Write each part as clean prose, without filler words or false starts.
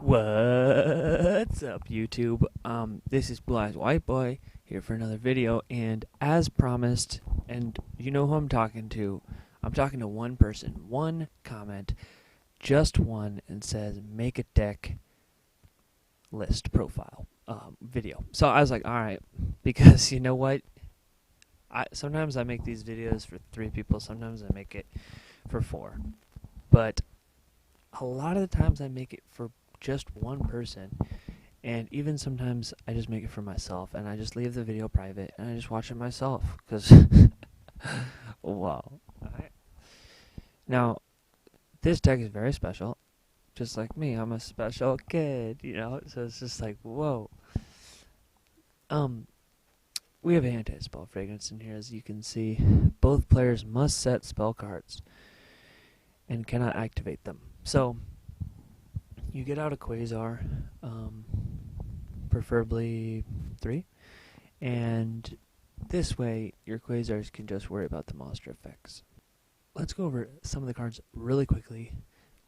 What's up, YouTube? This is Blue Eyes White Boy here for another video, and as promised, and you know who I'm talking to. I'm talking to one person, one comment, just one, and says make a deck list profile video. So I was like, all right, because you know what? Sometimes I make these videos for 3 people, sometimes I make it for 4, but a lot of the times I make it for just one person, and even sometimes I just make it for myself, and I just leave the video private, and I just watch it myself, because, wow. Alright. Now, this deck is very special, just like me, I'm a special kid, you know, so it's just like, whoa. We have anti-spell fragrance in here, as you can see. Both players must set spell cards, and cannot activate them. So, you get out a Quasar, preferably 3, and this way your Quasars can just worry about the monster effects. Let's go over some of the cards really quickly,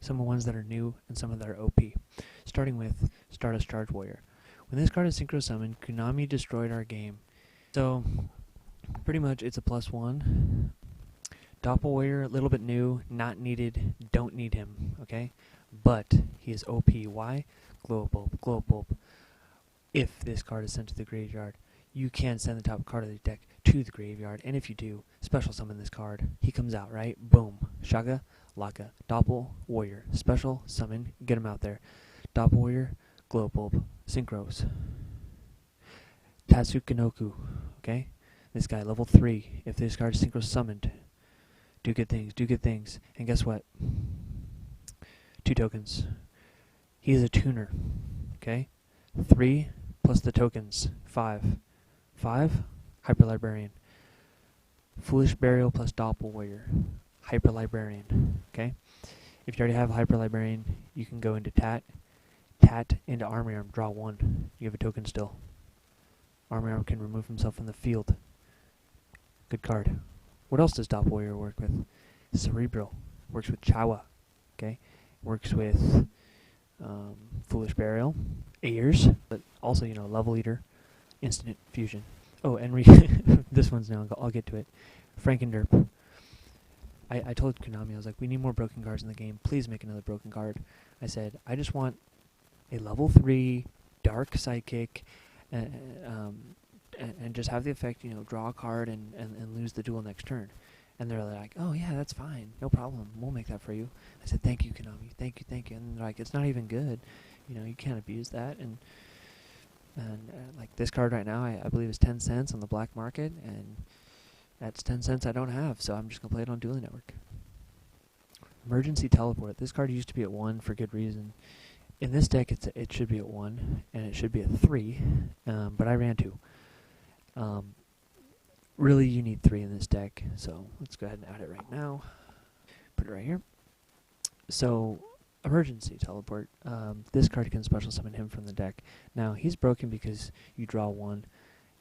some of the ones that are new and some of that are OP. Starting with Stardust Charge Warrior. When this card is synchro summoned, Konami destroyed our game. So, pretty much it's a +1. Doppel Warrior, a little bit new, not needed, don't need him, okay? But he is OP. Why? Glow Bulb. If this card is sent to the graveyard, you can send the top card of the deck to the graveyard, and if you do, special summon this card. He comes out, right? Boom. Shaga, Laka, Doppel Warrior. Special summon, get him out there. Doppel Warrior, Glow Bulb, Synchros. Tatsukinoku, okay? This guy, level 3. If this card is synchro summoned, do good things. And guess what? 2 tokens. He is a tuner. Okay? 3 plus the tokens. 5. 5, Hyper Librarian. Foolish Burial plus Doppel Warrior. Hyper Librarian. Okay? If you already have Hyper Librarian, you can go into Tat into Army Arm, draw 1. You have a token still. Army Arm can remove himself from the field. Good card. What else does Doppel Warrior work with? Cerebral. Works with Chawa. Okay? Works with Foolish Burial, Ayers, but also, you know, Level Eater, Instant Fusion. Oh, and this one's now, I'll get to it. Frankenderp. I told Konami, I was like, we need more broken cards in the game. Please make another broken card. I said, I just want a level 3 dark psychic, and just have the effect, you know, draw a card and lose the duel next turn. And they're like, oh yeah, that's fine, no problem, we'll make that for you. I said, thank you, Konami, thank you. And they're like, it's not even good, you know, you can't abuse that. And like this card right now, I believe is 10 cents on the black market, and that's 10 cents I don't have, so I'm just gonna play it on Dueling Network. Emergency Teleport. This card used to be at 1 for good reason. In this deck, it should be at 1, and it should be at 3, but I ran 2. Really, you need 3 in this deck, so let's go ahead and add it right now. Put it right here. So, Emergency Teleport. This card can special summon him from the deck. Now, he's broken because you draw 1,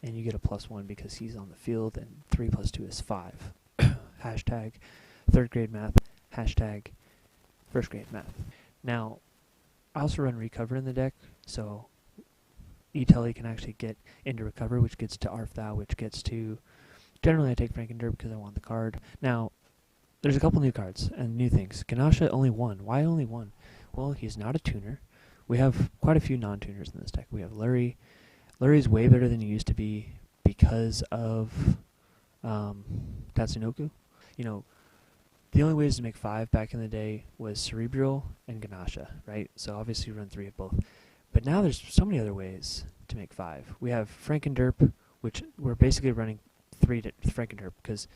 and you get a +1 because he's on the field, and 3 plus 2 is 5. Hashtag 3rd grade math. Hashtag 1st grade math. Now, I also run Recover in the deck, so E-Telly can actually get into Recover, which gets to Arfthau, which gets to... Generally, I take Frankenderp because I want the card. Now, there's a couple new cards and new things. Ganasha, only 1. Why only 1? Well, he's not a tuner. We have quite a few non-tuners in this deck. We have Lurie. Lurie's way better than he used to be because of Tatsunoko. You know, the only ways to make 5 back in the day was Cerebral and Ganasha, right? So obviously you run 3 of both. But now there's so many other ways to make 5. We have Frankenderp, which we're basically running 3 to Frankenderp because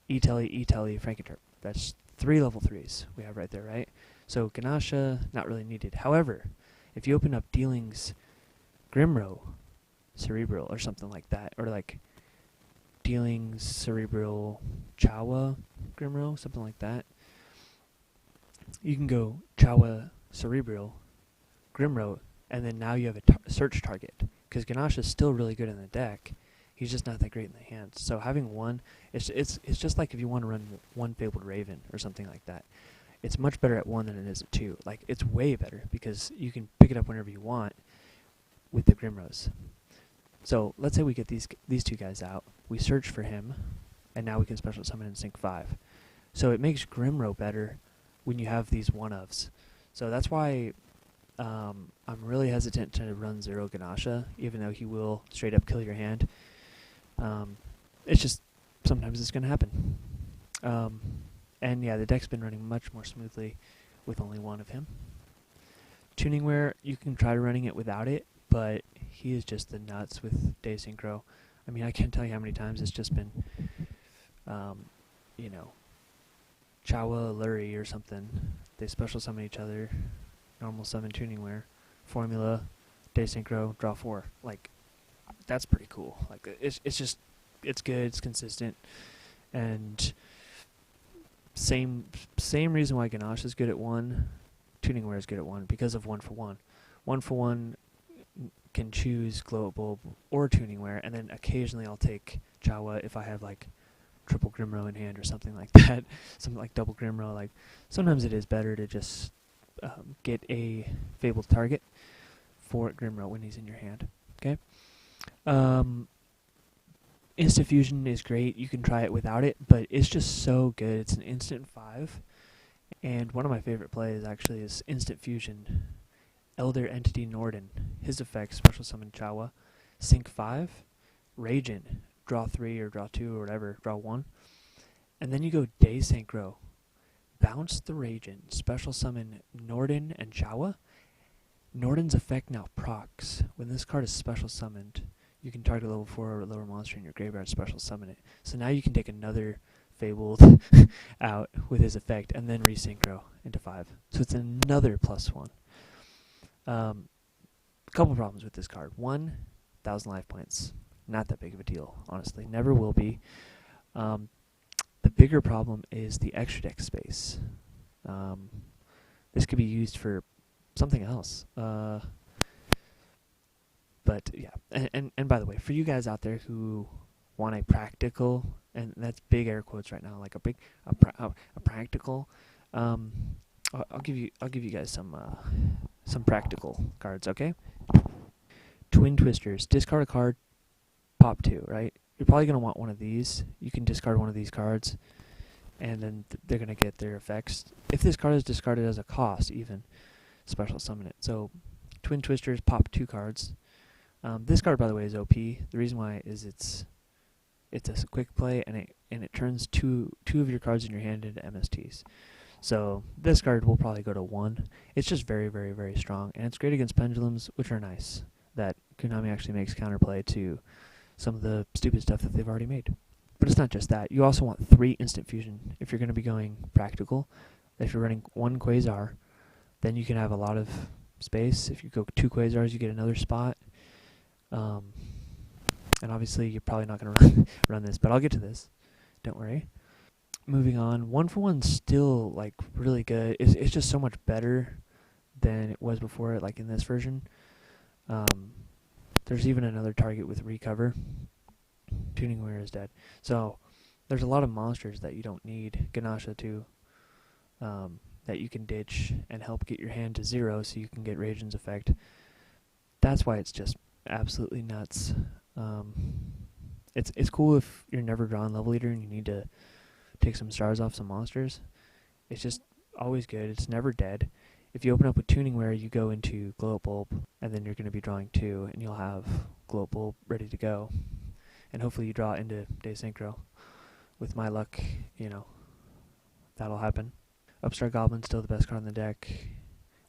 E-Telly, Frankenderp. That's 3 level 3s we have right there, right? So Ganasha, not really needed. However, if you open up Dealings Grimro Cerebral or something like that, or like Dealings Cerebral Chawa Grimro, something like that, you can go Chawa Cerebral Grimro, and then now you have a search target, because Ganasha is still really good in the deck. He's just not that great in the hands. So having 1, it's just like if you want to run 1 Fabled Raven or something like that. it's much better at 1 than it is at 2. Like, it's way better because you can pick it up whenever you want with the Grimrose. So let's say we get these two guys out, we search for him, and now we can special summon in sync 5. So it makes Grimro better when you have these one-ofs. So that's why I'm really hesitant to run 0 Ganasha, even though he will straight up kill your hand. It's just, sometimes it's going to happen. And yeah, the deck's been running much more smoothly with only one of him. Tuningware, you can try running it without it, but he is just the nuts with Day Synchro. I mean, I can't tell you how many times it's just been, you know, Chawa, Lurie or something. They special summon each other, normal summon Tuningware, formula, Day Synchro, draw 4. Like, that's pretty cool. Like, it's just, it's good, it's consistent, and same reason why Ganache is good at 1, Tuningware is good at 1, because of 1-for-1. 1-for-1 can choose Glow Bulb or Tuningware, and then occasionally I'll take Chawa if I have like triple Grimro in hand or something like that, something like double Grimro. Like, sometimes it is better to just get a Fabled target for Grimro when he's in your hand. Okay. Instant Fusion is great. You can try it without it, but it's just so good. It's an instant 5, and one of my favorite plays actually is Instant Fusion. Elder Entity Norden. His effect, special summon Chawa, sync 5, Ragin, draw 3 or draw 2 or whatever, draw 1, and then you go Day Synchro, bounce the Ragin, special summon Norden and Chawa. Norden's effect now procs. When this card is special summoned, you can target a level 4 or lower monster in your graveyard, special summon it. So now you can take another Fabled out with his effect and then resynchro into 5. So it's another +1. Couple problems with this card. 1,000 life points. Not that big of a deal, honestly. Never will be. The bigger problem is the extra deck space. This could be used for something else. But yeah, and by the way, for you guys out there who want a practical, and that's big air quotes right now, like a practical, I'll give you guys some practical cards, okay? Twin Twisters, discard a card, pop 2, right? You're probably gonna want one of these. You can discard one of these cards, and then they're gonna get their effects. If this card is discarded as a cost, even special summon it. So Twin Twisters, pop 2 cards. This card, by the way, is OP. The reason why is it's a quick play, and it turns two of your cards in your hand into MSTs. So this card will probably go to 1. It's just very, very, very strong, and it's great against pendulums, which are nice. That Konami actually makes counterplay to some of the stupid stuff that they've already made. But it's not just that. You also want 3 instant fusion if you're going to be going practical. If you're running 1 Quasar, then you can have a lot of space. If you go 2 Quasars, you get another spot. And obviously you're probably not going to run this, but I'll get to this. Don't worry. Moving on, 1-for-1's still like really good. It's just so much better than it was before, like in this version. There's even another target with recover. Tuningware is dead. So there's a lot of monsters that you don't need Ganasha to, that you can ditch and help get your hand to 0 so you can get Ragen's effect. That's why it's just absolutely nuts. It's cool if you're never drawing level leader and you need to take some stars off some monsters. It's just always good. It's never dead. If you open up with Tuningware, you go into Glow Up Bulb, and then you're going to be drawing 2, and you'll have Glow Up Bulb ready to go. And hopefully you draw into Day Synchro. With my luck, you know, that'll happen. Upstart Goblin's still the best card on the deck.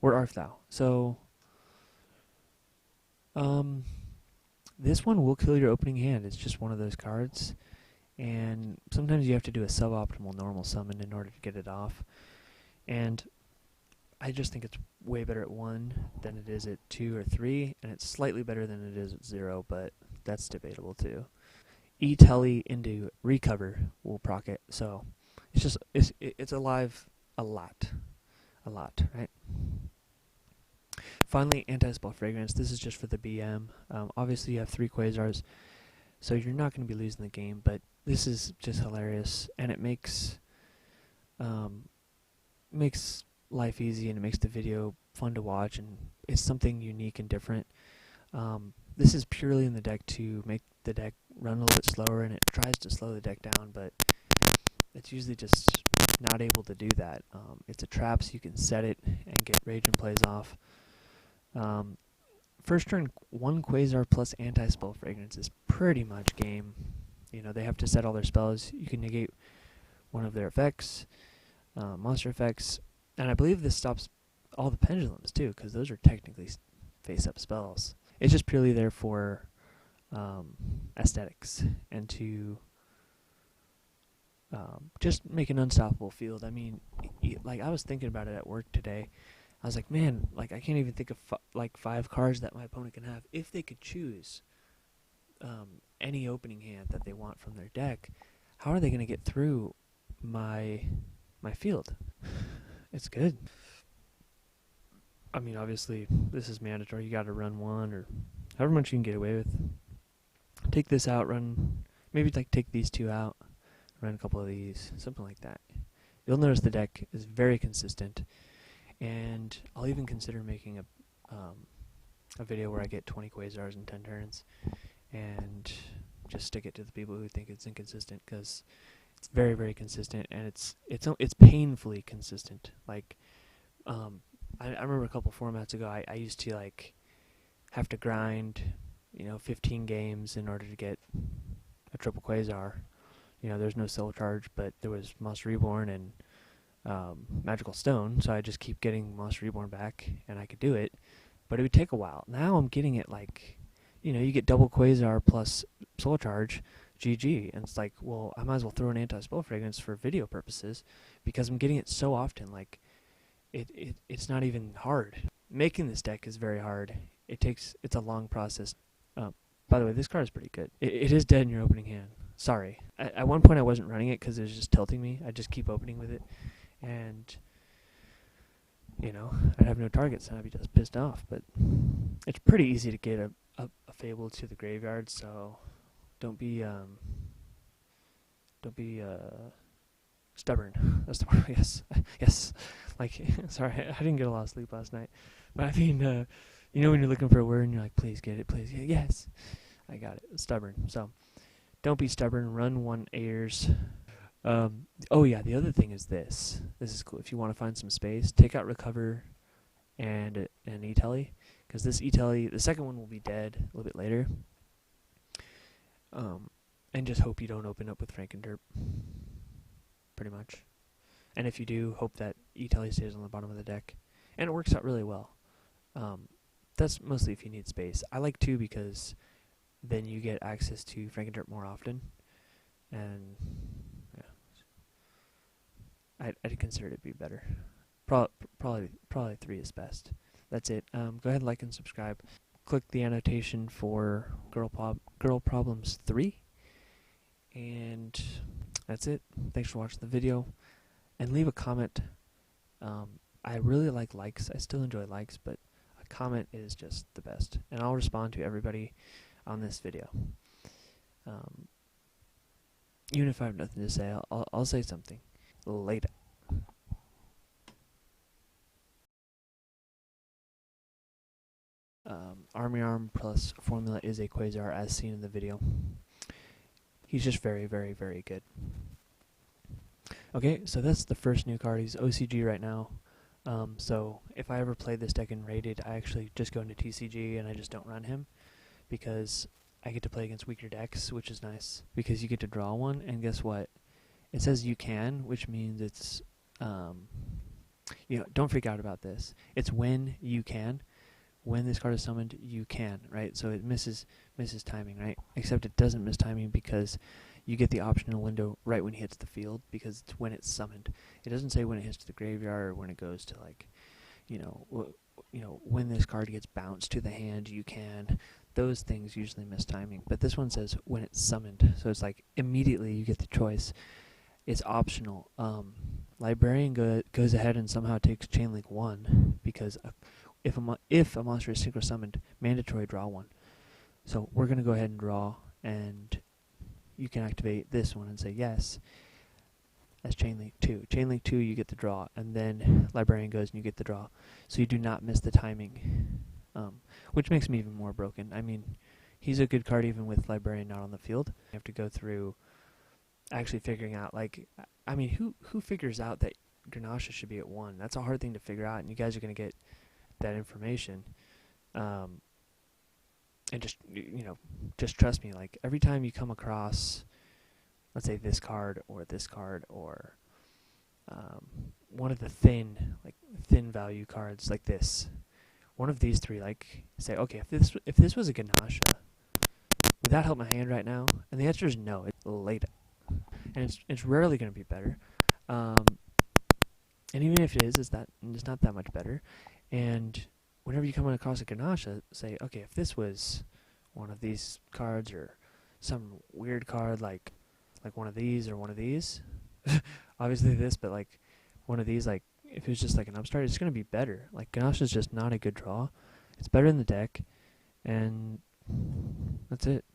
Or Art Thou. So, this one will kill your opening hand. It's just one of those cards. And sometimes you have to do a suboptimal normal summon in order to get it off. And I just think it's way better at 1 than it is at 2 or 3, and it's slightly better than it is at 0, but that's debatable too. E-Telly into Recover will proc it, so it's alive a lot, right? Finally, Anti-Spell Fragrance. This is just for the BM. Obviously you have 3 Quasars, so you're not going to be losing the game, but this is just hilarious, and it makes makes life easy, and it makes the video fun to watch, and it's something unique and different. This is purely in the deck to make the deck run a little bit slower, and it tries to slow the deck down, but it's usually just not able to do that. It's a trap, so you can set it and get Raging Plays off. First turn, 1 Quasar plus anti-spell fragrance is pretty much game. You know, they have to set all their spells. You can negate one of their effects, monster effects, and I believe this stops all the pendulums too, because those are technically face-up spells. It's just purely there for aesthetics and to just make an unstoppable field. I mean, like, I was thinking about it at work today. I was like, man, like, I can't even think of like 5 cards that my opponent can have. If they could choose any opening hand that they want from their deck, how are they going to get through my field? It's good. I mean, obviously, this is mandatory. You got to run 1 or however much you can get away with. Take this out, run, maybe like take these 2 out, run a couple of these, something like that. You'll notice the deck is very consistent, and I'll even consider making a video where I get 20 Quasars in 10 turns, and just stick it to the people who think it's inconsistent, because it's very, very consistent, and it's painfully consistent. Like, I remember a couple formats ago, I used to like have to grind, 15 games in order to get a triple Quasar. There's no Soul Charge, but there was Monster Reborn and Magical Stone, so I just keep getting Monster Reborn back, and I could do it, but it would take a while. Now I'm getting it like, you get double Quasar plus Soul Charge, GG, and it's like, well, I might as well throw an anti-spell fragrance for video purposes, because I'm getting it so often. Like, it's not even hard. Making this deck is very hard. It's a long process. By the way, this card is pretty good. It is dead in your opening hand. Sorry. At one point I wasn't running it because it was just tilting me. I just keep opening with it, and I'd have no targets, and I'd be just pissed off. But it's pretty easy to get a Fabled to the graveyard, so don't be stubborn. That's the word. Yes. Like, sorry, I didn't get a lot of sleep last night, but I mean, when you're looking for a word and you're like, please get it, please get it. Yes, I got it. Stubborn. So don't be stubborn. Run 1 Airs. Oh yeah, the other thing is this. This is cool. If you want to find some space, take out Recover and an E-Telly, because this E-Telly, the second one will be dead a little bit later. And just hope you don't open up with Frankenderp. Pretty much. And if you do, hope that E-Telly stays on the bottom of the deck. And it works out really well. That's mostly if you need space. I like 2 because then you get access to Frankenderp more often. And yeah, I'd consider it to be better. Probably 3 is best. That's it. Go ahead and like and subscribe. Click the annotation for Girl Problems 3. And that's it. Thanks for watching the video. And leave a comment. I really like likes. I still enjoy likes, but a comment is just the best. And I'll respond to everybody on this video. Even if I have nothing to say, I'll say something later. Army Arm plus Formula is a Quasar as seen in the video. He's just very, very, very good. Okay, so that's the first new card. He's OCG right now. So if I ever play this deck in Rated, I actually just go into TCG and I just don't run him, because I get to play against weaker decks, which is nice, because you get to draw one, and guess what? It says you can, which means it's, don't freak out about this. It's when you can. When this card is summoned, you can, right? So it misses timing, right? Except it doesn't miss timing because you get the option in a window right when he hits the field, because it's when it's summoned. It doesn't say when it hits the graveyard or when it goes to, like, when this card gets bounced to the hand, you can. Those things usually miss timing. But this one says when it's summoned. So it's like immediately you get the choice. It's optional. Librarian goes ahead and somehow takes Chainlink 1, because if a monster is synchro summoned, mandatory draw 1. So we're going to go ahead and draw, and you can activate this one and say yes. as Chain Link 2. Chain Link 2, you get the draw, and then Librarian goes and you get the draw. So you do not miss the timing, which makes me even more broken. I mean, he's a good card even with Librarian not on the field. You have to go through actually figuring out, like, I mean, who figures out that Grenache should be at 1? That's a hard thing to figure out, and you guys are going to get that information. And just, just trust me, like, every time you come across, let's say this card or one of the thin value cards like this, one of these three, like, say, okay, if this was a Ganache, would that help my hand right now? And the answer is no. It's late, and it's rarely going to be better. And even if it is, it's not that much better. And whenever you come across a Ganache, say, okay, if this was one of these cards or some weird card like one of these or one of these, obviously this, but like one of these, like if it was just like an upstart, it's going to be better. Like Ganache is just not a good draw. It's better in the deck, and that's it.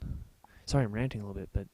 Sorry I'm ranting a little bit, but